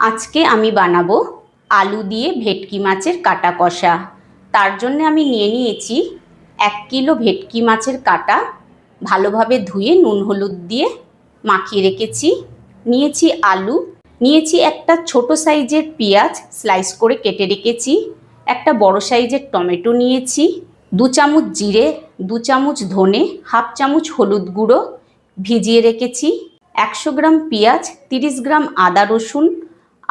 আজকে আমি বানাবো আলু দিয়ে ভেটকি মাছের কাটা কষা। তার জন্য আমি নিয়েছি 1 কিলো ভেটকি মাছের কাটা, ভালোভাবে ধুয়ে নুন হলুদ দিয়ে মাখিয়ে রেখেছি। নিয়েছি আলু, নিয়েছি একটা ছোট সাইজের পেঁয়াজ স্লাইস করে কেটে রেখেছি, একটা বড় সাইজের টমেটো নিয়েছি, 2 চামচ জিরে, 2 চামচ ধনে, হাফ চামচ হলুদ গুঁড়ো ভিজিয়ে রেখেছি, 100 গ্রাম পেঁয়াজ, 30 গ্রাম আদা রসুন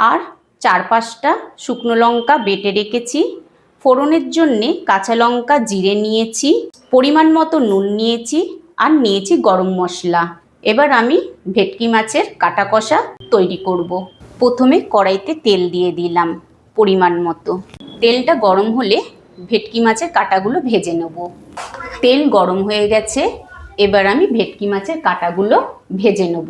আর 4-5টা শুকনো লঙ্কা বেটে রেখেছি। ফোড়নের জন্যে কাঁচা লঙ্কা জিরে নিয়েছি, পরিমাণ মতো নুন নিয়েছি আর নিয়েছি গরম মশলা। এবার আমি ভেটকি মাছের কাটা কষা তৈরি করব। প্রথমে কড়াইতে তেল দিয়ে দিলাম পরিমাণ মতো। তেলটা গরম হলে ভেটকি মাছের কাটাগুলো ভেজে নেব। তেল গরম হয়ে গেছে, এবার আমি ভেটকি মাছের কাটাগুলো ভেজে নেব।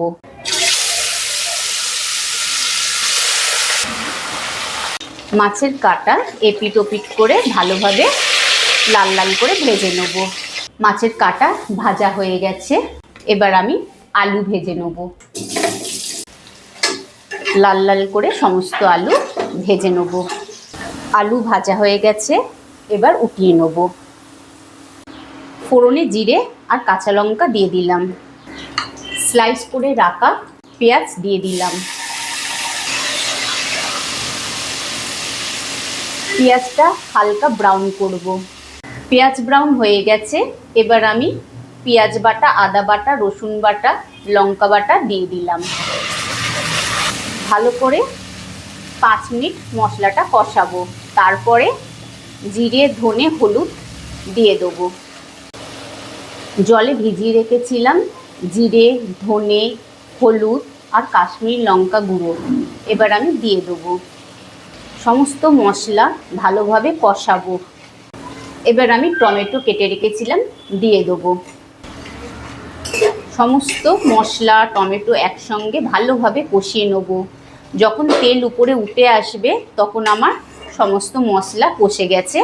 মাছের কাটা এপিট ওপিট করে ভালোভাবে লাল লাল করে ভেজে নেব। মাছের কাটা ভাজা হয়ে গেছে, এবার আমি আলু ভেজে নেব। লাল লাল করে সমস্ত আলু ভেজে নেব। আলু ভাজা হয়ে গেছে, এবার উঠিয়ে নেব। ফোড়নে জিরে আর কাঁচা লঙ্কা দিয়ে দিলাম, স্লাইস করে রাখা পেঁয়াজ দিয়ে দিলাম। পেঁয়াজটা হালকা ব্রাউন করব। পেঁয়াজ ব্রাউন হয়ে গেছে, এবার আমি পেঁয়াজ বাটা, আদা বাটা, রসুন বাটা, লঙ্কা বাটা দিয়ে দিলাম। ভালো করে 5 মিনিট মশলাটা কষাবো। তারপরে জিরে, ধনে, হলুদ দিয়ে দেবো। জলে ভিজিয়ে রেখেছিলাম জিরে, ধনে, হলুদ আর কাশ্মীরি লঙ্কা গুঁড়ো, এবার আমি দিয়ে দেবো। সমস্ত মশলা ভালোভাবে কষাবো। এবার আমি টমেটো কেটে রেখেছিলাম দিয়ে দেবো। সমস্ত মশলা টমেটো একসঙ্গে ভালোভাবে কষিয়ে নেব। যখন তেল উপরে উঠে আসবে তখন আমার সমস্ত মশলা কষে গেছে।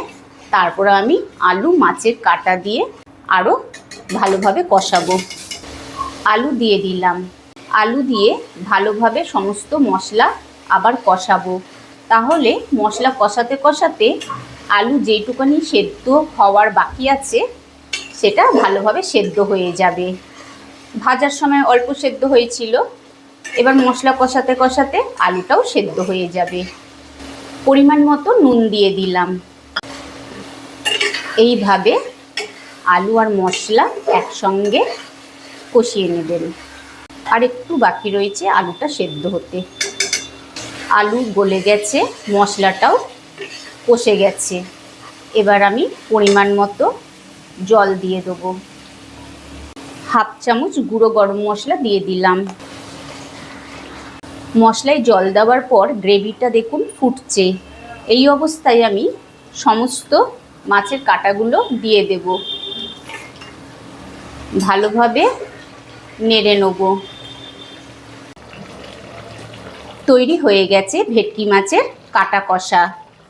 তারপর আমি আলু মাছের কাটা দিয়ে আরও ভালোভাবে কষাবো। আলু দিয়ে দিলাম। আলু দিয়ে ভালোভাবে সমস্ত মশলা আবার কষাবো। তাহলে মশলা কষাতে কষাতে আলু যেইটুকানি সেদ্ধ হওয়ার বাকি আছে সেটা ভালোভাবে সেদ্ধ হয়ে যাবে। ভাজার সময় অল্প সেদ্ধ হয়েছিল, এবার মশলা কষাতে কষাতে আলুটাও সেদ্ধ হয়ে যাবে। পরিমাণ মতো নুন দিয়ে দিলাম। এইভাবে আলু আর মশলা একসঙ্গে কষিয়ে নেবেন। আর একটু বাকি রয়েছে আলুটা সেদ্ধ হতে। আলু গলে গেছে, মশলাটাও কষে গেছে। এবার আমি পরিমাণ মতো জল দিয়ে দেবো। হাফ চামচ গুঁড়ো গরম মশলা দিয়ে দিলাম। মশলায় জল দেওয়ার পর গ্রেভিটা দেখুন ফুটছে। এই অবস্থায় আমি সমস্ত মাছের কাটাগুলো দিয়ে দেব। ভালোভাবে নেড়ে নেব। তৈরি হয়ে গেছে ভেটকি মাছের কাটা কষা।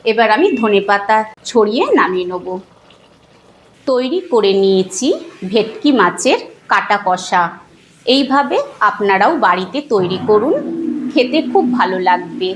এবার আমি ধনেপাতা ছড়িয়ে নামিয়ে নেব। তৈরি করে নিয়েছি ভেটকি মাছের কাটা কষা। এইভাবে আপনারাও বাড়িতে তৈরি করুন, খেতে খুব ভালো লাগবে।